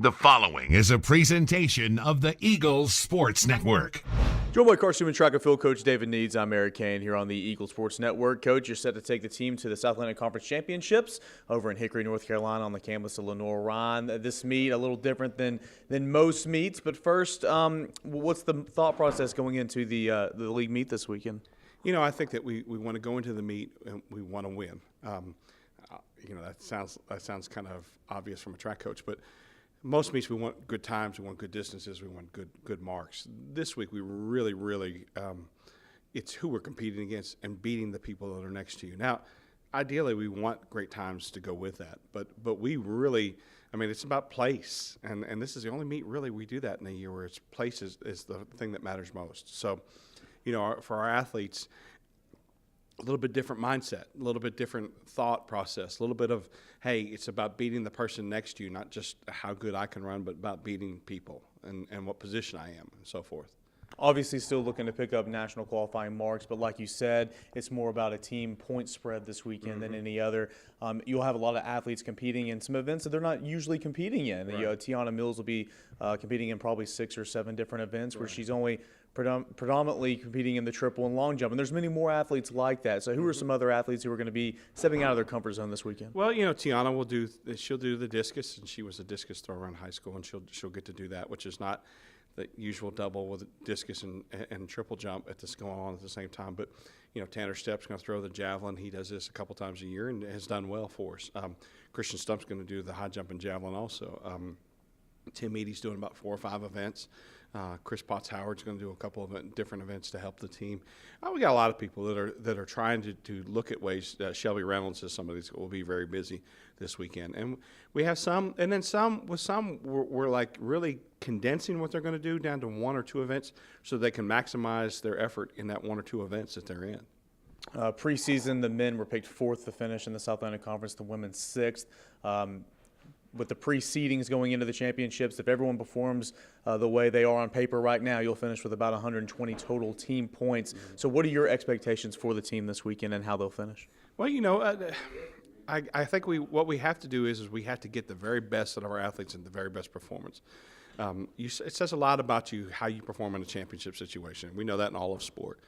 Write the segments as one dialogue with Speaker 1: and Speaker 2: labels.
Speaker 1: The following is a presentation of the Eagles Sports Network.
Speaker 2: Joined by Carson-Newman track and field coach David Needs. I'm Eric Cain here on the Eagles Sports Network. Coach, you're set to take the team to the South Atlantic Conference Championships over in Hickory, North Carolina on the campus of Lenore-Ryan. This meet a little different than most meets, but first, what's the thought process going into the league meet this weekend?
Speaker 3: You know, I think that we want to go into the meet and we want to win. That sounds kind of obvious from a track coach, but most meets we want good times, we want good distances, we want good marks. This week we really it's who we're competing against and beating the people that are next to you. Now, ideally we want great times to go with that, but we really, it's about place, and this is the only meet really we do that in a year where it's place is the thing that matters most. So, for our athletes, a little bit different mindset, a little bit different thought process, a little bit of, hey, it's about beating the person next to you, not just how good I can run, but about beating people and what position I am and so forth.
Speaker 2: Obviously still looking to pick up national qualifying marks, but like you said, it's more about a team point spread this weekend than any other. You'll have a lot of athletes competing in some events that they're not usually competing in. Right. Tiana Mills will be competing in probably 6 or 7 different events where she's only predominantly competing in the triple and long jump, and there's many more athletes like that. So who are some other athletes who are going to be stepping out of their comfort zone this weekend?
Speaker 3: Well, Tiana she'll do the discus, and she was a discus thrower in high school, and she'll get to do that, which is not the usual double with discus and triple jump going on at the same time. But Tanner Stepp's going to throw the javelin. He does this a couple times a year and has done well for us. Christian Stump's going to do the high jump and javelin also. Tim Eady's doing about 4 or 5 events. Chris Potts Howard's going to do a couple of different events to help the team. We got a lot of people that are trying to look at ways. Shelby Reynolds is somebody that will be very busy this weekend, and we have some. And then we're like really condensing what they're going to do down to 1 or 2 events, so they can maximize their effort in that 1 or 2 events that they're in.
Speaker 2: Preseason, the men were picked 4th to finish in the South Atlantic Conference, the women 6th. With the pre-seedings going into the championships, if everyone performs the way they are on paper right now, you'll finish with about 120 total team points. So what are your expectations for the team this weekend and how they'll finish?
Speaker 3: Well, I think what we have to do is we have to get the very best out of our athletes and the very best performance. It says a lot about you how you perform in a championship situation. We know that in all of sport.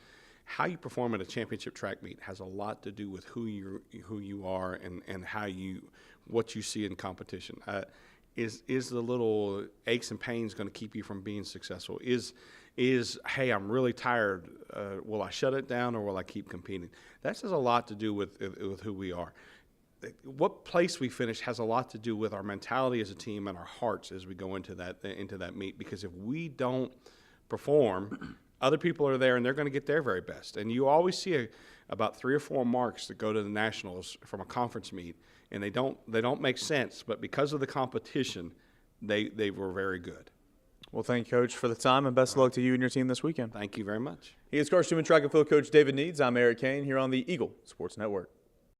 Speaker 3: How you perform at a championship track meet has a lot to do with who you are and what you see in competition. Is the little aches and pains going to keep you from being successful? Is hey, I'm really tired. Will I shut it down or will I keep competing? That has a lot to do with who we are. What place we finish has a lot to do with our mentality as a team and our hearts as we go into that meet. Because if we don't perform, other people are there and they're going to get their very best. And you always see about 3 or 4 marks that go to the nationals from a conference meet, and they don't make sense. But because of the competition, they were very good.
Speaker 2: Well, thank you, Coach, for the time, and best of luck to you and your team this weekend.
Speaker 3: Thank you very much.
Speaker 2: He is Carson-Newman track and field coach David Needs. I'm Eric Cain here on the Eagle Sports Network.